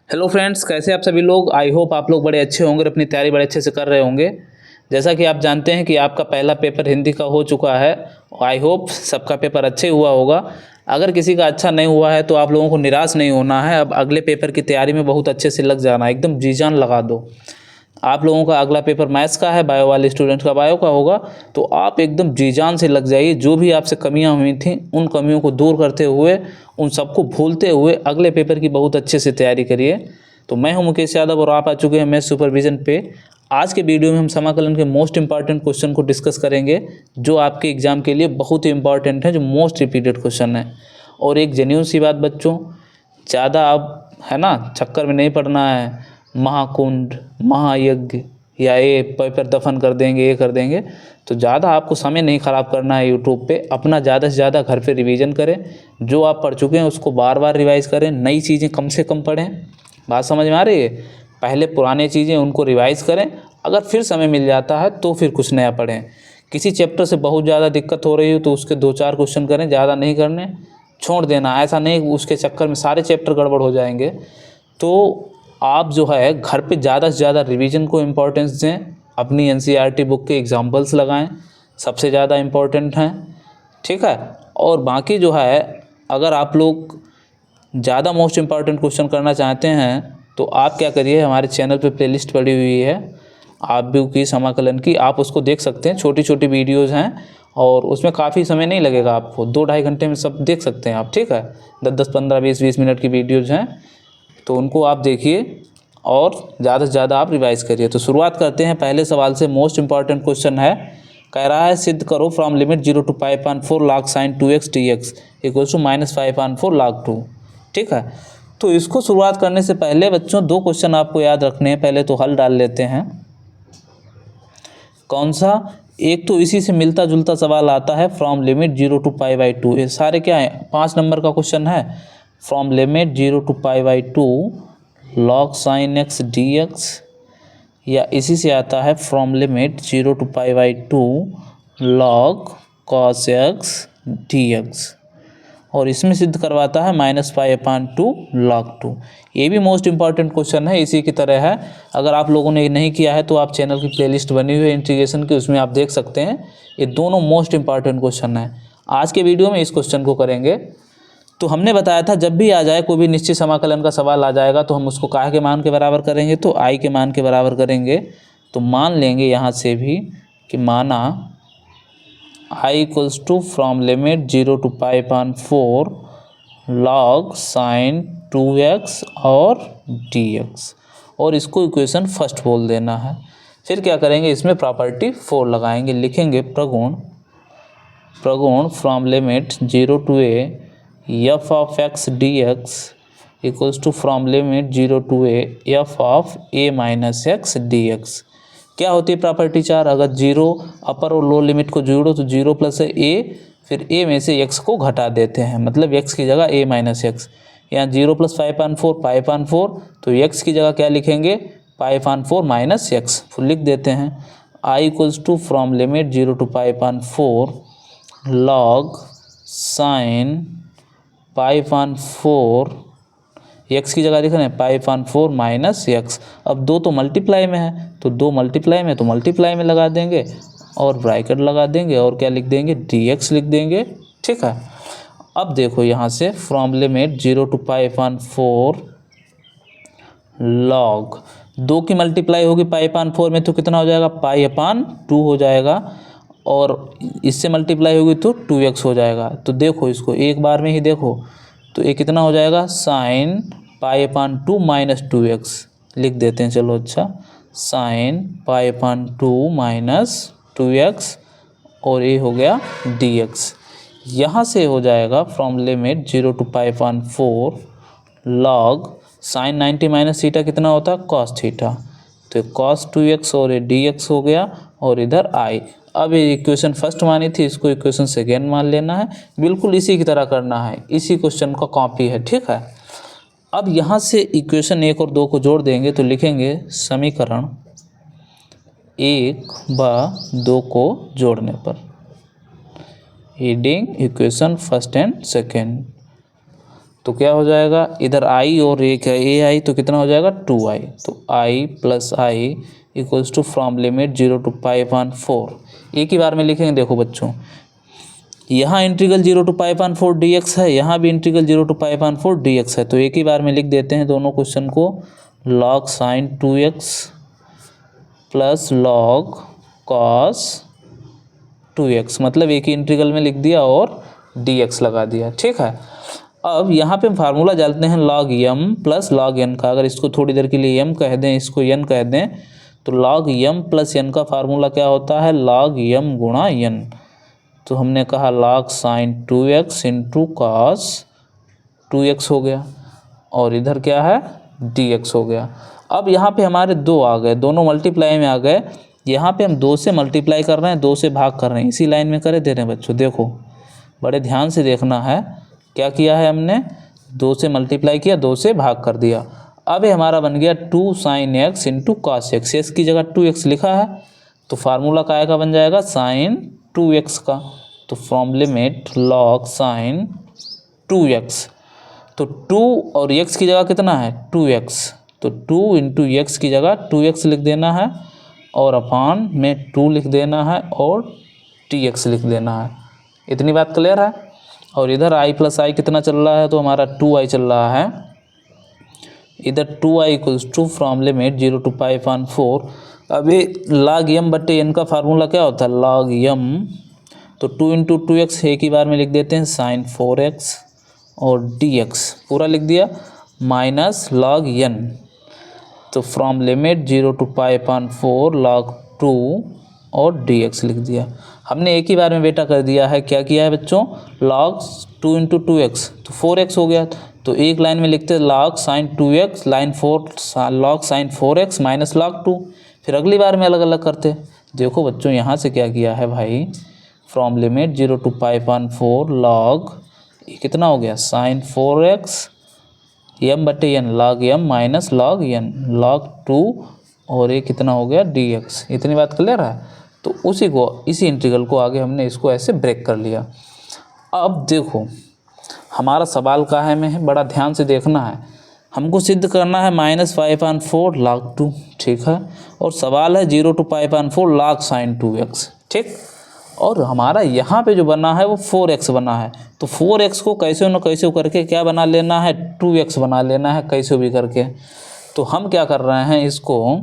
Hello friends, कैसे आप सभी लोग। आई होप आप लोग बड़े अच्छे होंगे और अपनी तैयारी बड़े अच्छे से कर रहे होंगे। जैसा कि आप जानते हैं कि आपका पहला पेपर हिंदी का हो चुका है। आई होप सबका पेपर अच्छे हुआ होगा। अगर किसी का अच्छा नहीं हुआ है तो आप लोगों को निराश नहीं होना है। अब अगले पेपर की तैयारी में बहुत अच्छे से लग जाना है, एकदम जी जान लगा दो। आप लोगों का अगला पेपर मैथ्स का है, बायो वाले स्टूडेंट का बायो का होगा, तो आप एकदम जी जान से लग जाइए। जो भी आपसे कमियां हुई थी उन कमियों को दूर करते हुए, उन सबको भूलते हुए अगले पेपर की बहुत अच्छे से तैयारी करिए। तो मैं हूं मुकेश यादव और आप आ चुके हैं मैथ्स सुपरविजन पे। आज के वीडियो में हम समाकलन के मोस्ट इंपॉर्टेंट क्वेश्चन को डिस्कस करेंगे, जो आपके एग्जाम के लिए बहुत ही इंपॉर्टेंट है, जो मोस्ट रिपीटेड क्वेश्चन है। और एक जेन्युइन सी बात बच्चों, ज़्यादा आप है ना चक्कर में नहीं पड़ना है। महाकुंड, महायज्ञ या ये पेपर दफन कर देंगे, ये कर देंगे, तो ज़्यादा आपको समय नहीं ख़राब करना है। यूट्यूब पे अपना ज़्यादा से ज़्यादा घर पे रिवीजन करें। जो आप पढ़ चुके हैं उसको बार बार रिवाइज करें, नई चीज़ें कम से कम पढ़ें। बात समझ में आ रही है। पहले पुराने चीज़ें उनको रिवाइज करें, अगर फिर समय मिल जाता है तो फिर कुछ नया पढ़ें। किसी चैप्टर से बहुत ज़्यादा दिक्कत हो रही हो तो उसके 2-4 क्वेश्चन करें, ज़्यादा नहीं करने, छोड़ देना। ऐसा नहीं उसके चक्कर में सारे चैप्टर गड़बड़ हो जाएंगे। तो आप जो है घर पे ज़्यादा से ज़्यादा रिवीजन को इम्पोर्टेंस दें। अपनी एनसीईआरटी बुक के एग्जाम्पल्स लगाएं, सबसे ज़्यादा इम्पोर्टेंट हैं, ठीक है। और बाकी जो है, अगर आप लोग ज़्यादा मोस्ट इम्पॉर्टेंट क्वेश्चन करना चाहते हैं तो आप क्या करिए, हमारे चैनल पे प्लेलिस्ट पड़ी हुई है आप भी की समाकलन की, आप उसको देख सकते हैं। छोटी छोटी वीडियोज़ हैं और उसमें काफ़ी समय नहीं लगेगा आपको, 2-2.5 घंटे में सब देख सकते हैं आप, ठीक है। 10-10, 15, 20-20 मिनट की वीडियोज़ हैं, तो उनको आप देखिए और ज़्यादा से ज़्यादा आप रिवाइज करिए। तो शुरुआत करते हैं पहले सवाल से। मोस्ट इंपॉर्टेंट क्वेश्चन है, कह रहा है सिद्ध करो from limit 0 to π/4 log sin 2x dx equals to -5/4 log 2, ठीक है। तो इसको शुरुआत करने से पहले बच्चों 2 क्वेश्चन आपको याद रखने हैं। पहले तो हल डाल लेते हैं। कौन सा? एक तो इसी से मिलता जुलता सवाल आता है, फ्रॉम लिमिट 0 to π/2। ये सारे क्या है, 5 नंबर का क्वेश्चन है। From limit 0 to π/2 log sin x dx, या इसी से आता है from limit 0 to π/2 log cos x dx, और इसमें सिद्ध करवाता है -π/2 log 2। ये भी मोस्ट इंपॉर्टेंट क्वेश्चन है, इसी की तरह है। अगर आप लोगों ने नहीं किया है तो आप चैनल की प्लेलिस्ट बनी हुई है इंटीग्रेशन की, उसमें आप देख सकते हैं। ये दोनों मोस्ट इंपॉर्टेंट क्वेश्चन है। आज के वीडियो में इस क्वेश्चन को करेंगे। तो हमने बताया था जब भी आ जाए कोई भी निश्चित समाकलन का सवाल आ जाएगा तो हम उसको काय के मान के बराबर करेंगे, तो आई के मान के बराबर करेंगे। तो मान लेंगे यहाँ से भी कि माना i equals to from limit 0 to π/4 log sin 2x और dx, और इसको इक्वेशन फर्स्ट बोल देना है। फिर क्या करेंगे, इसमें प्रॉपर्टी 4 लगाएंगे, लिखेंगे प्रगुण from limit 0 to a f of x dx equals to from limit 0 to a f of a minus x dx। क्या होती है प्रॉपर्टी 4? अगर 0 अपर और लो लिमिट को जोड़ो तो 0 प्लस a, फिर a में से x को घटा देते हैं, मतलब x की जगह a माइनस एक्स। यहाँ 0 प्लस 5/4 तो x की जगह क्या लिखेंगे, 5/4 माइनस एक्स, फुल लिख देते हैं। i equals to from limit 0 to π/4 log sin 5/4, x की जगह लिख रहे हैं 5/4 माइनस एक्स। अब 2 तो मल्टीप्लाई में है, तो 2 मल्टीप्लाई में तो मल्टीप्लाई में लगा देंगे और ब्रैकेट लगा देंगे और क्या लिख देंगे, dx लिख देंगे, ठीक है। अब देखो यहाँ से फ्रॉम लिमिट 0 to π/4 log 2 की मल्टीप्लाई होगी 5/4 में तो कितना हो जाएगा, π/2 हो जाएगा, और इससे मल्टीप्लाई होगी तो 2x हो जाएगा। तो देखो इसको एक बार में ही देखो, तो ये कितना हो जाएगा, साइन π/2 माइनस 2x लिख देते हैं। चलो अच्छा, साइन π/2 माइनस 2x, और ये हो गया dx। यहाँ से हो जाएगा from limit 0 to π/4 log sine 90 minus theta कितना होता है, कॉस थीटा, तो cos 2x और ये dx हो गया, और इधर i। अब ये इक्वेशन फर्स्ट मानी थी, इसको इक्वेशन सेकेंड मान लेना है। बिल्कुल इसी की तरह करना है, इसी क्वेश्चन का कॉपी है, ठीक है। अब यहाँ से इक्वेशन 1 और 2 को जोड़ देंगे तो लिखेंगे समीकरण 1 व 2 को जोड़ने पर, heading equation first and second. तो क्या हो जाएगा, इधर आई और एक है ए आई, तो कितना हो जाएगा 2i। तो i plus i equals to from limit 0 to π/4। एक ही बार में लिखेंगे। देखो बच्चों, यहाँ इंटीग्रल 0 to π/4 dx है, यहाँ भी इंटीग्रल 0 to π/4 dx है। तो एक ही बार में लिख देते हैं दोनों क्वेश्चन को। log sin 2x plus log cos 2x, मतलब एक ही इंटीग्रल में लिख दिया और dx लगा दिया। ठीक है, अब यहाँ पे फार्मूला डालते हैं log m plus log n का। अगर इसको थोड़ी देर के लिए m कह दें, इसको n कह दें, तो log m प्लस n का फार्मूला क्या होता है, log m गुणा n। तो हमने कहा log sin 2x into cos 2x हो गया, और इधर क्या है dx हो गया। अब यहाँ पे हमारे दो आ गए, दोनों मल्टीप्लाई में आ गए। यहाँ पे हम 2 से मल्टीप्लाई कर रहे हैं, 2 से भाग कर रहे हैं, इसी लाइन में करे दे रहे हैं बच्चों। देखो बड़े ध्यान से देखना है, क्या किया है हमने, 2 से मल्टीप्लाई किया, 2 से भाग कर दिया। अब ये हमारा बन गया 2 sin x into cos x. X की जगह 2x लिखा है, तो फार्मूला काय का बन जाएगा, sin 2x का। तो from limit log sin 2x, तो 2 और x की जगह कितना है 2x, तो 2 इंटू एक्स की जगह 2x लिख देना है, और अपान में 2 लिख देना है, और dx लिख देना है। इतनी बात क्लियर है। और इधर i प्लस आई कितना चल रहा है, तो हमारा 2i चल रहा है। इधर 2i equals to from limit 0 to π/4। अभी log m बट्टे n का फार्मूला क्या होता है, log m, तो 2 इंटू 2x एक ही बार में लिख देते हैं sin 4x, और dx पूरा लिख दिया, माइनस log n, तो फ्रॉम लिमिट 0 to π/4 log 2 और dx लिख दिया। हमने एक ही बार में बेटा कर दिया है। क्या किया है बच्चों, log 2 इंटू 2x, तो 4x हो गया। तो एक लाइन में लिखते हैं log sin 2x, line 4 log sin 4x minus log 2, फिर अगली बार में अलग अलग करते। देखो बच्चों यहाँ से क्या किया है भाई, फ्रॉम लिमिट 0 to π/4 log, कितना हो गया sin 4x m बटे n, log m minus log n, log 2, और ये कितना हो गया dx। इतनी बात क्लियर है। तो उसी को, इसी इंटीग्रल को आगे हमने इसको ऐसे ब्रेक कर लिया। अब देखो हमारा सवाल काहे में है, बड़ा ध्यान से देखना है। हमको सिद्ध करना है -π/4 log 2, ठीक है, और सवाल है 0 to π/4 log sin 2x, ठीक। और हमारा यहाँ पे जो बना है वो 4x बना है, तो 4x को कैसे न कैसे करके क्या बना लेना है, 2x बना लेना है, कैसे भी करके। तो हम क्या कर रहे हैं, इसको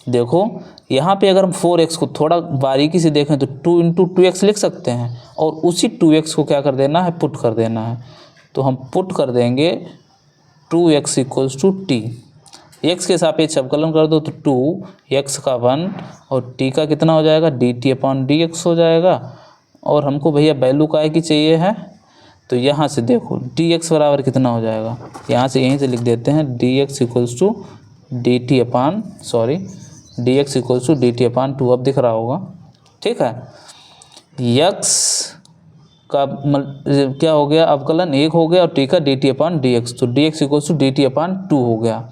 देखो यहाँ पे अगर हम 4x को थोड़ा बारीकी से देखें तो 2 इंटू 2x लिख सकते हैं, और उसी 2x को क्या कर देना है, पुट कर देना है। तो हम पुट कर देंगे 2x equals to T, x के सापेक्ष अवकलन कर दो तो 2 x का 1 और t का कितना हो जाएगा, dt/dx हो जाएगा। और हमको भैया वैल्यू काय की चाहिए है, तो यहाँ से देखो dx बराबर कितना हो जाएगा, यहाँ से यहीं से लिख देते हैं dx equals to dx equals to dt/2। अब दिख रहा होगा, ठीक है। x का क्या हो गया, अवकलन 1 हो गया, और t का dt/dx, तो dx इक्वल्स टू dt/2 हो गया।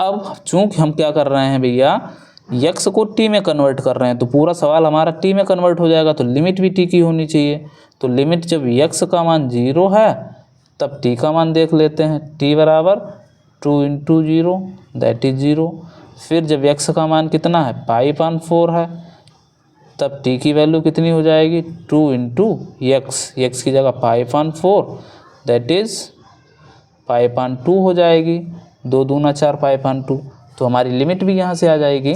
अब चूंकि हम क्या कर रहे हैं भैया, x को t में कन्वर्ट कर रहे हैं, तो पूरा सवाल हमारा t में कन्वर्ट हो जाएगा, तो लिमिट भी t की होनी चाहिए। तो लिमिट जब x का मान 0 है तब t का मान देख लेते हैं, t बराबर 2 इंटू 0 दैट इज 0। फिर जब x का मान कितना है, π/4 है, तब t की वैल्यू कितनी हो जाएगी, 2 इंटू x की जगह π/4 दैट इज π/2 हो जाएगी, 2 दूना 4 π/2। तो हमारी लिमिट भी यहाँ से आ जाएगी।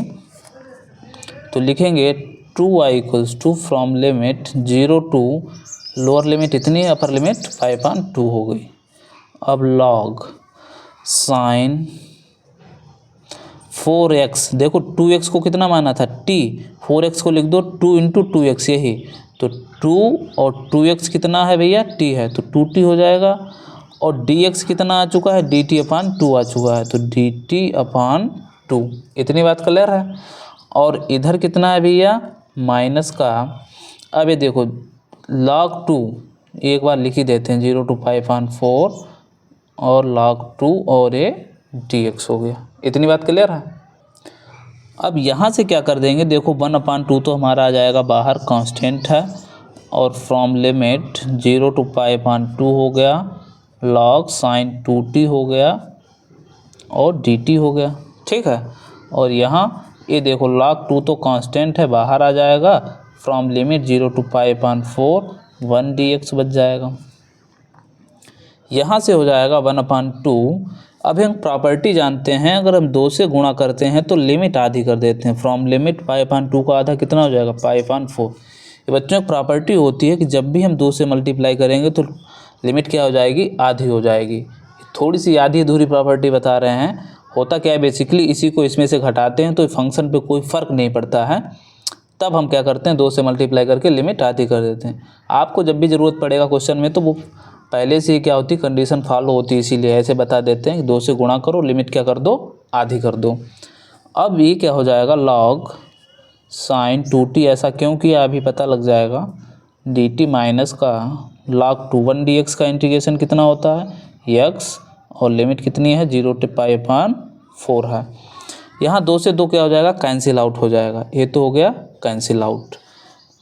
तो लिखेंगे 2i equals to from limit 0 to lower limit इतनी, अपर लिमिट π/2 हो गई। अब log sin 4x, देखो 2x को कितना माना था t, 4x को लिख दो 2 इंटू 2x, यही तो 2 और 2x कितना है भैया t है, तो 2t हो जाएगा। और dx कितना आ चुका है, dt/2 आ चुका है, तो dt/2। इतनी बात क्लियर है। और इधर कितना है भैया, माइनस का, अब ये देखो log 2 एक बार लिख ही देते हैं, 0 to π/4 और log 2 और ये dx हो गया। इतनी बात क्लियर है। अब यहाँ से क्या कर देंगे, देखो 1/2 तो हमारा आ जाएगा बाहर, कांस्टेंट है, और फ्रॉम लिमिट 0 to π/2 हो गया, log sin 2t हो गया और dt हो गया, ठीक है। और यहाँ ये देखो log 2 तो कांस्टेंट है, बाहर आ जाएगा, फ्रॉम लिमिट 0 to π/4 1 dx बच जाएगा। यहाँ से हो जाएगा 1/2। अब हम प्रॉपर्टी जानते हैं, अगर हम 2 से गुणा करते हैं तो लिमिट आधी कर देते हैं, फ्रॉम लिमिट π/2 का आधा कितना हो जाएगा π/4। ये बच्चों की प्रॉपर्टी होती है कि जब भी हम 2 से मल्टीप्लाई करेंगे तो लिमिट क्या हो जाएगी, आधी हो जाएगी। थोड़ी सी आधी अधूरी प्रॉपर्टी बता रहे हैं। होता क्या है, बेसिकली इसी को इसमें से घटाते हैं तो फंक्शन पे कोई फ़र्क नहीं पड़ता है, तब हम क्या करते हैं 2 से मल्टीप्लाई करके लिमिट आधी कर देते हैं। आपको जब भी ज़रूरत पड़ेगा क्वेश्चन में तो वो पहले से ही क्या होती, कंडीशन फॉलो होती है, इसीलिए ऐसे बता देते हैं कि 2 से गुणा करो, लिमिट क्या कर दो, आधी कर दो। अब ये क्या हो जाएगा, log sin 2t, ऐसा क्यों किया अभी पता लग जाएगा, dt माइनस का log 2 1 dx का इंटीग्रेशन कितना होता है x, और लिमिट कितनी है 0 to π/4 है। यहाँ 2 से 2 क्या हो जाएगा, कैंसिल आउट हो जाएगा, ये तो हो गया कैंसिल आउट।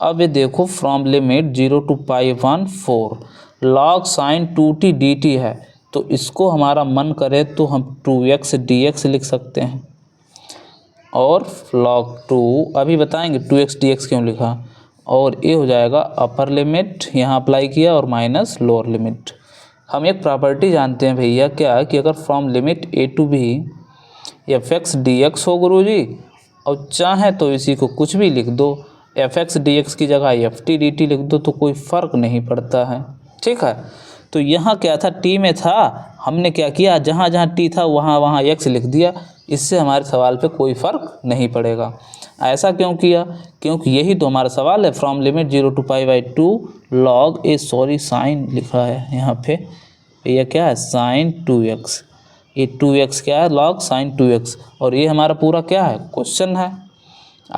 अब ये देखो from limit 0 to π/4 log sin 2t dt है, तो इसको हमारा मन करे तो हम 2x dx लिख सकते हैं, और log 2 अभी बताएंगे 2x dx क्यों लिखा, और ये हो जाएगा अपर लिमिट यहाँ अप्लाई किया और माइनस लोअर लिमिट। हम एक प्रॉपर्टी जानते हैं भैया, क्या कि अगर from limit a to b fx dx हो गुरुजी, और चाहे तो इसी को कुछ भी लिख दो, fx dx की जगह ft dt लिख दो, तो कोई फ़र्क नहीं पड़ता है, ठीक है। तो यहाँ क्या था, t में था, हमने क्या किया, जहाँ जहाँ t था वहाँ वहाँ x लिख दिया, इससे हमारे सवाल पे कोई फ़र्क नहीं पड़ेगा। ऐसा क्यों किया, क्योंकि यही तो हमारा सवाल है, from limit 0 to π/2 log sine लिखा है यहाँ पे, ये क्या है sin 2x, ये 2x क्या है log sin 2x, और ये हमारा पूरा क्या है, क्वेश्चन है,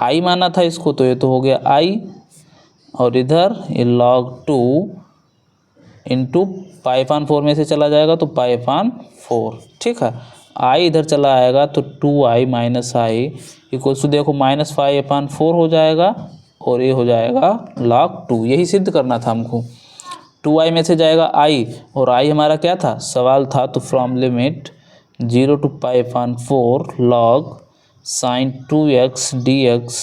i माना था इसको, तो ये तो हो गया i, और इधर ये log 2 इंटू π/4 में से चला जाएगा तो π/4, ठीक है। i इधर चला आएगा तो 2i minus i equals to देखो माइनस π/4 हो जाएगा, और ये हो जाएगा log 2, यही सिद्ध करना था हमको। 2i में से जाएगा i, और i हमारा क्या था, सवाल था, तो from limit 0 to π/4 log sin 2x dx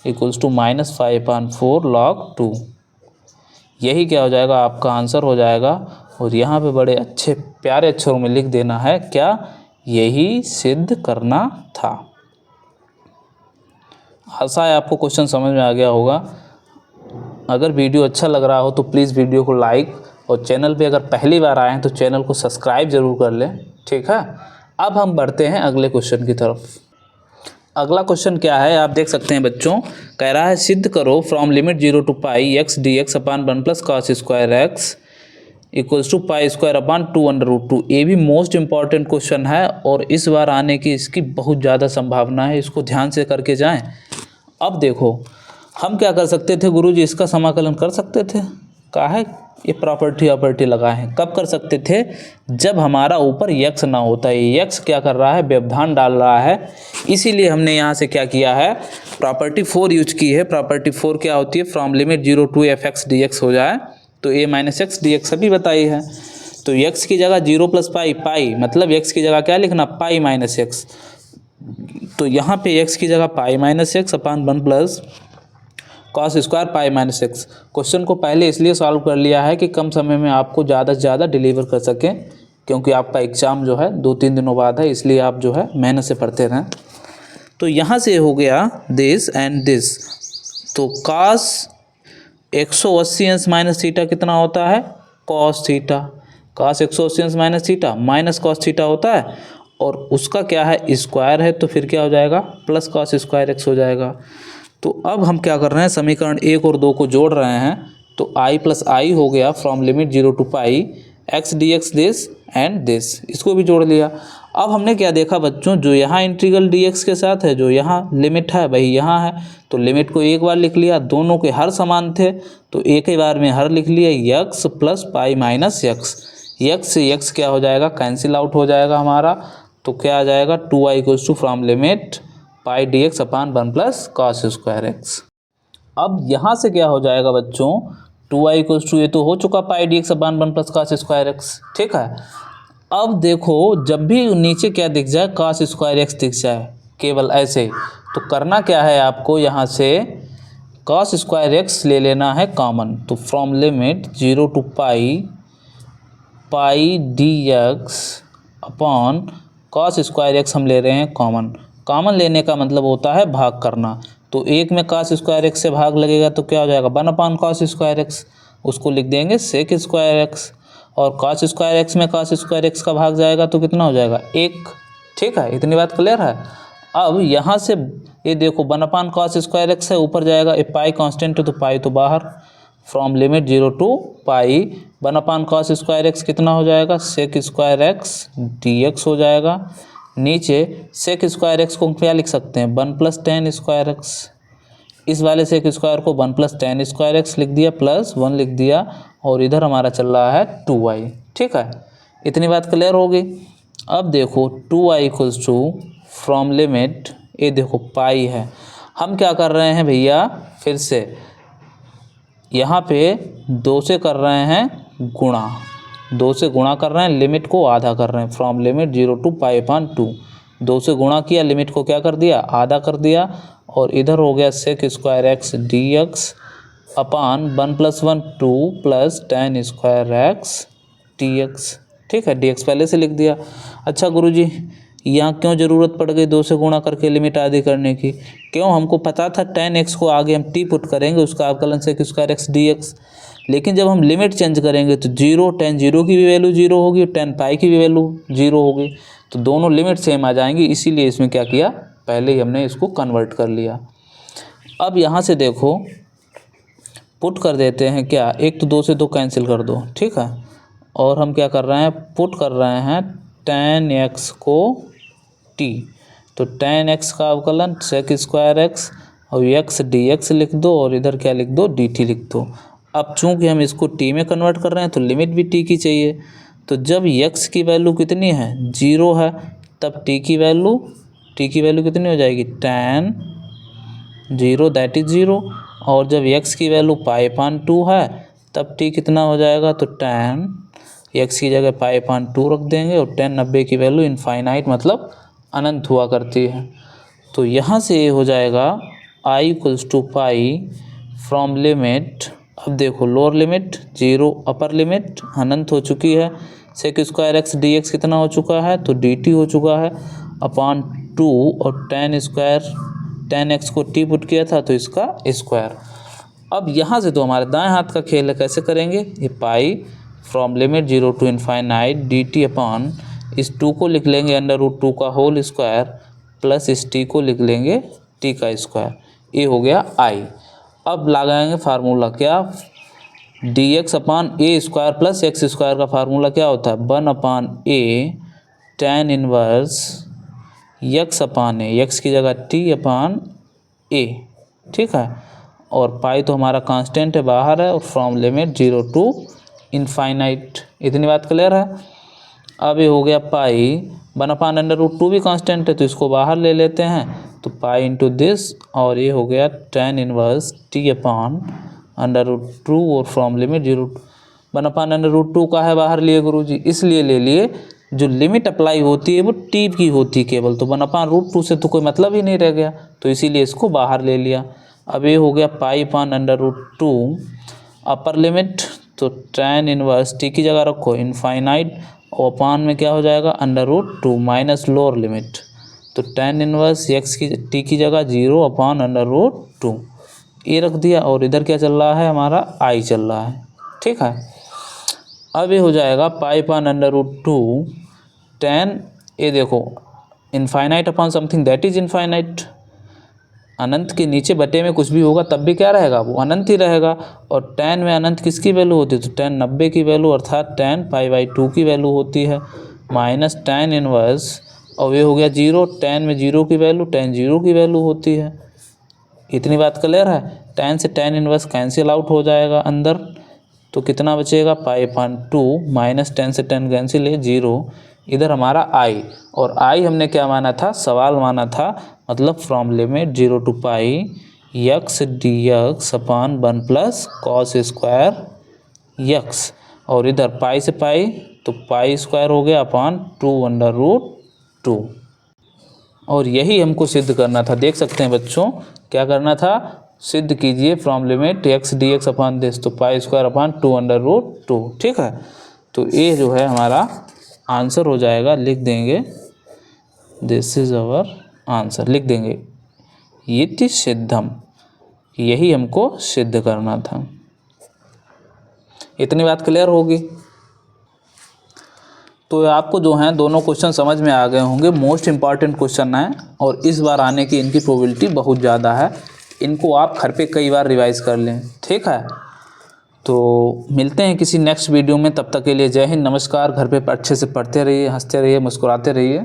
equals to minus π/4 log 2, यही क्या हो जाएगा, आपका आंसर हो जाएगा। और यहाँ पे बड़े अच्छे प्यारे अक्षरों में लिख देना है, क्या, यही सिद्ध करना था। आशा है आपको क्वेश्चन समझ में आ गया होगा। अगर वीडियो अच्छा लग रहा हो तो प्लीज़ वीडियो को लाइक, और चैनल पे अगर पहली बार आए हैं तो चैनल को सब्सक्राइब ज़रूर कर लें, ठीक है। अब हम बढ़ते हैं अगले क्वेश्चन की तरफ। अगला क्वेश्चन क्या है, आप देख सकते हैं बच्चों, कह रहा है सिद्ध करो from limit 0 to π x dx upon 1 plus cos square x equals to π²/2√2। ये भी मोस्ट इम्पॉर्टेंट क्वेश्चन है, और इस बार आने की इसकी बहुत ज़्यादा संभावना है, इसको ध्यान से करके जाएं। अब देखो हम क्या कर सकते थे गुरुजी, इसका समाकलन कर सकते थे, कहा है ये प्रॉपर्टी लगाए हैं। कब कर सकते थे, जब हमारा ऊपर x ना होता है, ये x क्या कर रहा है, व्यवधान डाल रहा है, इसीलिए हमने यहाँ से क्या किया है, प्रॉपर्टी 4 यूज की है। प्रॉपर्टी 4 क्या होती है, from limit 0 to fx dx हो जाए तो a minus x d x अभी बताई है, तो x की जगह 0 + पाई मतलब x की जगह क्या लिखना, पाई माइनस एक्स, तो यहाँ पे x की जगह pi minus x upon 1 plus cos square pi minus x. Question को पहले इसलिए सॉल्व कर लिया है कि कम समय में आपको ज़्यादा से ज़्यादा डिलीवर कर सकें, क्योंकि आपका एग्ज़ाम जो है 2-3 दिनों बाद है, इसलिए आप जो है मेहनत से पढ़ते रहें। तो यहाँ से हो गया दिस एंड दिस, तो cos 180 अंश माइनस थीटा कितना होता है, cos थीटा, cos 180 अंश minus theta minus cos theta होता है, और उसका क्या है, स्क्वायर है, तो फिर क्या हो जाएगा, प्लस cos स्क्वायर एक्स हो जाएगा। तो अब हम क्या कर रहे हैं, समीकरण 1 और 2 को जोड़ रहे हैं, तो i प्लस आई हो गया from limit 0 to pi x d x this and this, इसको भी जोड़ लिया। अब हमने क्या देखा बच्चों, जो यहाँ इंटीग्रल dx के साथ है, जो यहाँ लिमिट है वही यहाँ है, तो लिमिट को एक बार लिख लिया, दोनों के हर समान थे तो एक ही बार में हर लिख लिया, x plus pi minus x, x से एक्स क्या हो जाएगा, कैंसिल आउट हो जाएगा हमारा, तो क्या आ जाएगा 2i equals to from limit pi d x upon 1 plus cos square x. अब यहाँ से क्या हो जाएगा बच्चों, 2y इक्वल्स टू, ये तो हो चुका पाई d x upon 1 plus cos square x, ठीक है। अब देखो जब भी नीचे क्या दिख जाए, कॉस स्क्वायर एक्स दिख जाए केवल ऐसे ही, तो करना क्या है आपको, यहाँ से कॉस स्क्वायर एक्स ले लेना है कॉमन। तो from limit 0 to pi d x upon cos square x हम ले रहे हैं कॉमन। कॉमन लेने का मतलब होता है भाग करना। तो एक में कॉस स्क्वायर एक्स से भाग लगेगा तो क्या हो जाएगा, 1 अपॉन कॉस स्क्वायर एक्स, उसको लिख देंगे सेक स्क्वायर एक्स। और कॉस स्क्वायर एक्स में कॉस स्क्वायर एक्स का भाग जाएगा तो कितना हो जाएगा, 1, ठीक है। इतनी बात क्लियर है। अब यहाँ से ये देखो 1 अपॉन कॉस स्क्वायर एक्स है, ऊपर जाएगा, ये पाई कांस्टेंट है तो पाई तो बाहर। From limit 0 to pi 1 upon cos square x कितना हो जाएगा, sec square x d x हो जाएगा। नीचे सेक स्क्वायर एक्स को क्या लिख सकते हैं, 1 प्लस टेन स्क्वायर एक्स। इस वाले सेक स्क्वायर को 1 प्लस टेन स्क्वायर एक्स लिख दिया, प्लस 1 लिख दिया, और इधर हमारा चल रहा है 2y, ठीक है। इतनी बात क्लियर होगी। अब देखो 2y equals to from limit, ये देखो पाई है, हम क्या कर रहे हैं भैया, फिर से यहाँ पे 2 से कर रहे हैं गुणा, 2 से गुणा कर रहे हैं, लिमिट को आधा कर रहे हैं। फ्रॉम लिमिट 0 टू पाई अपान 2, 2 से गुणा किया, लिमिट को क्या कर दिया, आधा कर दिया, और इधर हो गया sec square x d x upon 1 plus 1 2 plus ten square x d x, ठीक है। डी एक्स पहले से लिख दिया। अच्छा गुरुजी यहाँ क्यों ज़रूरत पड़ गई 2 से गुणा करके लिमिट आधी करने की, क्यों, हमको पता था tan x को आगे हम t पुट करेंगे, उसका अवकलन sec square x d x. लेकिन जब हम लिमिट चेंज करेंगे तो 0 tan 0 की भी वैल्यू 0 होगी और tan पाई की भी वैल्यू 0 होगी, तो दोनों लिमिट सेम आ जाएंगी। इसीलिए इसमें क्या किया, पहले ही हमने इसको कन्वर्ट कर लिया। अब यहाँ से देखो पुट कर देते हैं क्या, एक तो 2 से 2 कैंसिल कर दो, ठीक है। और हम क्या कर रहे हैं, पुट कर रहे हैं tan x को t, तो tan x का अवकलन सेक स्क्वायर एक्स और x dx लिख दो, और इधर क्या लिख दो, dt लिख दो। अब चूंकि हम इसको t में कन्वर्ट कर रहे हैं तो लिमिट भी t की चाहिए। तो जब x की वैल्यू कितनी है, 0 है, तब t की वैल्यू कितनी हो जाएगी, tan 0 दैट इज 0। और जब x की वैल्यू पाई अपान 2 है तब t कितना हो जाएगा, तो tan x की जगह पाई अपान 2 रख देंगे, और tan 90 की वैल्यू इनफाइनाइट मतलब अनंत हुआ करती है। तो यहाँ से ये हो जाएगा i equals to pi from limit, अब देखो लोअर लिमिट 0, अपर लिमिट अनंत हो चुकी है, sec square x d x कितना हो चुका है, तो डी टी हो चुका है, अपान 2, और tan एक्स को t पुट किया था तो इसका स्क्वायर। अब यहाँ से तो हमारे दाएं हाथ का खेल है, कैसे करेंगे, ये pi from limit 0 to infinite d t upon, इस 2 को लिख लेंगे अंडर रूट 2 का होल स्क्वायर, प्लस इस t को लिख लेंगे t का स्क्वायर, ये हो गया i। अब लगाएंगे फार्मूला क्या, डी एक्स अपान ए स्क्वायर प्लस एक्स स्क्वायर का फार्मूला क्या होता है, 1 अपान ए tan इनवर्स x अपान ए, एक्स की जगह t अपान ए, ठीक है। और पाई तो हमारा कांस्टेंट है, बाहर है, और फ्रॉम लिमिट 0 टू इनफाइनाइट। इतनी बात क्लियर है। अब ये हो गया पाई 1 अपान अंडर रूट 2 भी कांस्टेंट है तो इसको बाहर ले लेते हैं, तो पाई इंटू दिस, और ये हो गया tan inverse t upon under root 2, और from limit 0 1 upon under root 2 का है बाहर लिए गुरुजी, इसलिए ले लिए, जो लिमिट अप्लाई होती है वो t की होती है केवल, तो 1 अपान रूट 2 से तो कोई मतलब ही नहीं रह गया, तो इसीलिए इसको बाहर ले लिया। अब ये हो गया pi upon under root 2, upper limit तो tan इनवर्स t की जगह रखो इनफाइनाइट, और अपान में क्या हो जाएगा, under root 2 minus lower limit, तो tan इनवर्स x की t की जगह 0 अपान अंडर रूट 2 ये रख दिया, और इधर क्या चल रहा है, हमारा i चल रहा है, ठीक है। अब ये हो जाएगा pi upon under root 2 tan, ये देखो infinite upon something that is infinite, अनंत के नीचे बटे में कुछ भी होगा तब भी क्या रहेगा, वो अनंत ही रहेगा। और tan में अनंत किसकी वैल्यू होती है, तो tan 90 की वैल्यू, अर्थात tan पाई बाई 2 की वैल्यू होती है, माइनस tan इनवर्स, और ये हो गया 0, tan में 0 की वैल्यू tan 0 की वैल्यू होती है। इतनी बात क्लियर है। tan से tan इनवर्स कैंसिल आउट हो जाएगा अंदर, तो कितना बचेगा, पाई अपान 2 माइनस tan से tan कैंसिल है 0, इधर हमारा i, और i हमने क्या माना था, सवाल माना था, मतलब from limit 0 to pi x d x upon 1 plus cos square x, और इधर पाई से पाई तो पाई स्क्वायर हो गया अपान 2√2। और यही हमको सिद्ध करना था। देख सकते हैं बच्चों, क्या करना था, सिद्ध कीजिए from limit x d x upon this, तो पाई स्क्वायर अपान 2√2। ठीक है, तो ये जो है हमारा आंसर हो जाएगा। लिख देंगे दिस इज अवर आंसर, लिख देंगे इति सिद्धम, यही हमको सिद्ध करना था। इतनी बात क्लियर होगी। तो आपको जो है दोनों क्वेश्चन समझ में आ गए होंगे। मोस्ट इम्पॉर्टेंट क्वेश्चन है और इस बार आने की इनकी प्रोबेबिलिटी बहुत ज़्यादा है। इनको आप घर पे कई बार रिवाइज कर लें। ठीक है, तो मिलते हैं किसी नेक्स्ट वीडियो में। तब तक के लिए जय हिंद, नमस्कार। घर पे अच्छे से पढ़ते रहिए, हंसते रहिए, मुस्कुराते रहिए।